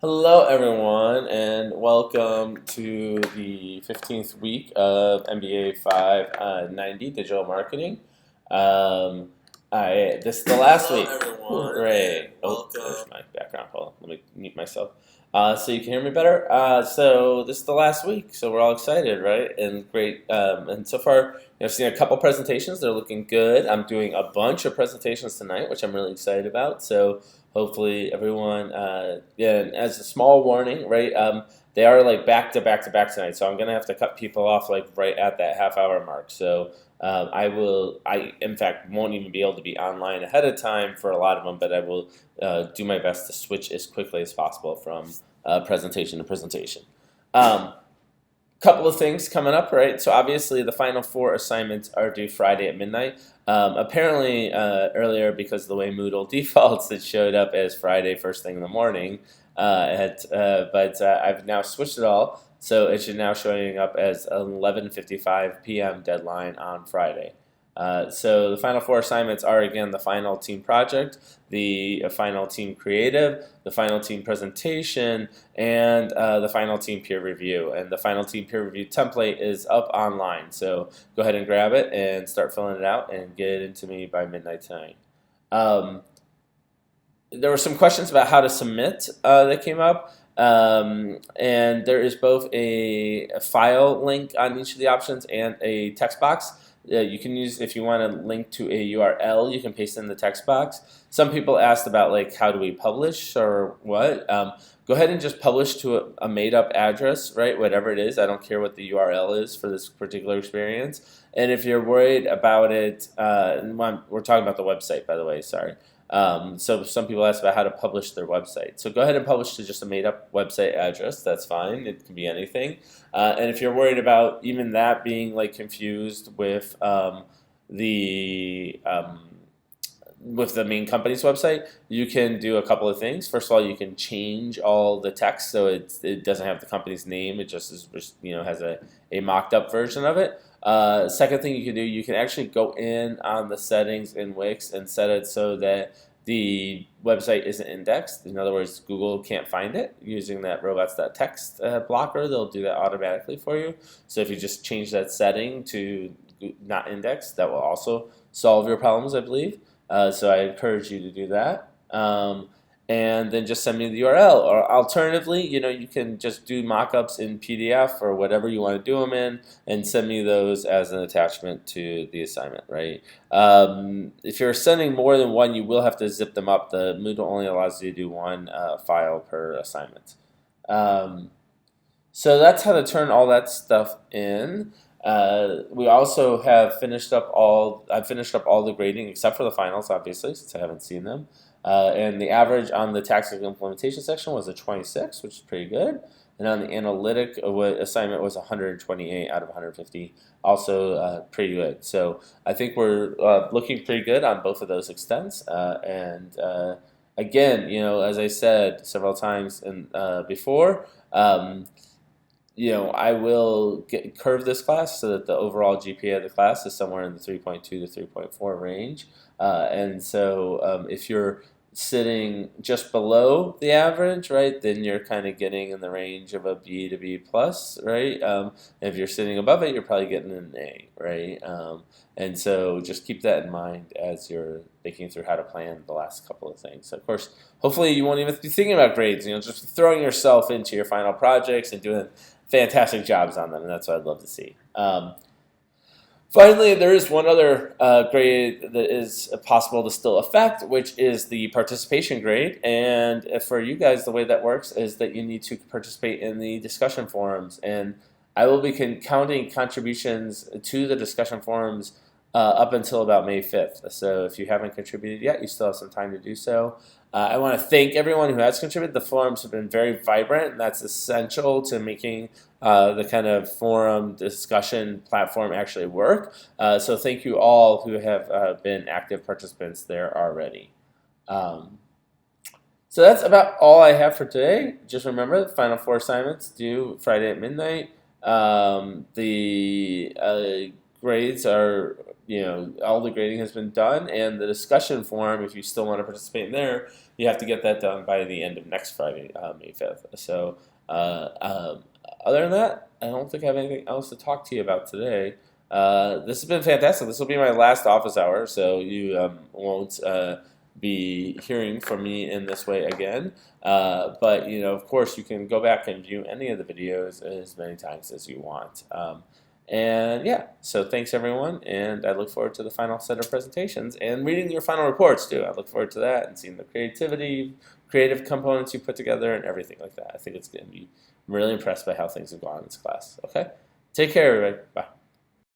Hello, everyone, and welcome to the 15th week of MBA 590 Digital Marketing. This is the last week. Hooray! Oh, there's my background. Hold on, let me mute myself so you can hear me better. So this is the last week, so we're all excited, right? And great. And so far, I've seen a couple presentations. They're looking good. I'm doing a bunch of presentations tonight, which I'm really excited about. So hopefully everyone, yeah, and as a small warning, right, they are like back to back to back tonight, so I'm gonna have to cut people off like right at that half-hour mark. So I in fact won't even be able to be online ahead of time for a lot of them, but I will do my best to switch as quickly as possible from presentation to presentation. Couple of things coming up, right? So obviously the final 4 assignments are due Friday at midnight. Apparently earlier, because of the way Moodle defaults, it showed up as Friday first thing in the morning. But I've now switched it all, so it should now showing up as 11:55 p.m. deadline on Friday. So the final 4 assignments are, again, the final team project, the final team creative, the final team presentation, and the final team peer review. And the final team peer review template is up online, so go ahead and grab it and start filling it out and get it into me by midnight tonight. There were some questions about how to submit that came up. And there is both a file link on each of the options and a text box. You can use, if you want to link to a URL, you can paste in the text box. Some people asked about like how do we publish or what. Go ahead and just publish to a made up address, right? Whatever it is. I don't care what the URL is for this particular experience. And if you're worried about it, we're talking about the website, by the way, sorry. So some people ask about how to publish their website. So go ahead and publish to just a made-up website address. That's fine. It can be anything. And if you're worried about even that being like confused the with the main company's website, you can do a couple of things. First of all, you can change all the text so it doesn't have the company's name. It just is, has a mocked up version of it. Second thing you can do, you can actually go in on the settings in Wix and set it so that the website isn't indexed. In other words, Google can't find it using that robots.txt blocker. They'll do that automatically for you. So if you just change that setting to not indexed, that will also solve your problems, I believe. So I encourage you to do that. And then just send me the URL. Or alternatively, you can just do mockups in PDF or whatever you want to do them in, and send me those as an attachment to the assignment, right? If you're sending more than one, you will have to zip them up. The Moodle only allows you to do one file per assignment. So that's how to turn all that stuff in. We also have finished up I've finished up all the grading except for the finals, obviously, since I haven't seen them. And the average on the tactical implementation section was a 26, which is pretty good. And on the analytic assignment was 128 out of 150, also pretty good. So I think we're looking pretty good on both of those extents. And again, as I said several times before, I will curve this class so that the overall GPA of the class is somewhere in the 3.2 to 3.4 range. And so if you're sitting just below the average, right, then you're kind of getting in the range of a B to B plus, right? If you're sitting above it, you're probably getting an A, right? And so just keep that in mind as you're thinking through how to plan the last couple of things. So of course, hopefully you won't even be thinking about grades, just throwing yourself into your final projects and doing fantastic jobs on them, and that's what I'd love to see. Finally, there is one other grade that is possible to still affect, which is the participation grade. And for you guys, the way that works is that you need to participate in the discussion forums. And I will be counting contributions to the discussion forums up until about May 5th. So if you haven't contributed yet, you still have some time to do so. I want to thank everyone who has contributed. The forums have been very vibrant, and that's essential to making the kind of forum discussion platform actually work. So thank you all who have been active participants there already. So that's about all I have for today. Just remember, the final 4 assignments due Friday at midnight. The grades are, all the grading has been done, and the discussion forum, if you still want to participate in there, you have to get that done by the end of next Friday, May 5th. So, other than that, I don't think I have anything else to talk to you about today. This has been fantastic. This will be my last office hour, so you won't be hearing from me in this way again. But of course, you can go back and view any of the videos as many times as you want. And yeah, so thanks everyone, and I look forward to the final set of presentations and reading your final reports too. I look forward to that and seeing the creative components you put together and everything like that. I think it's going to be, I'm really impressed by how things have gone in this class. Okay, take care everybody. Bye.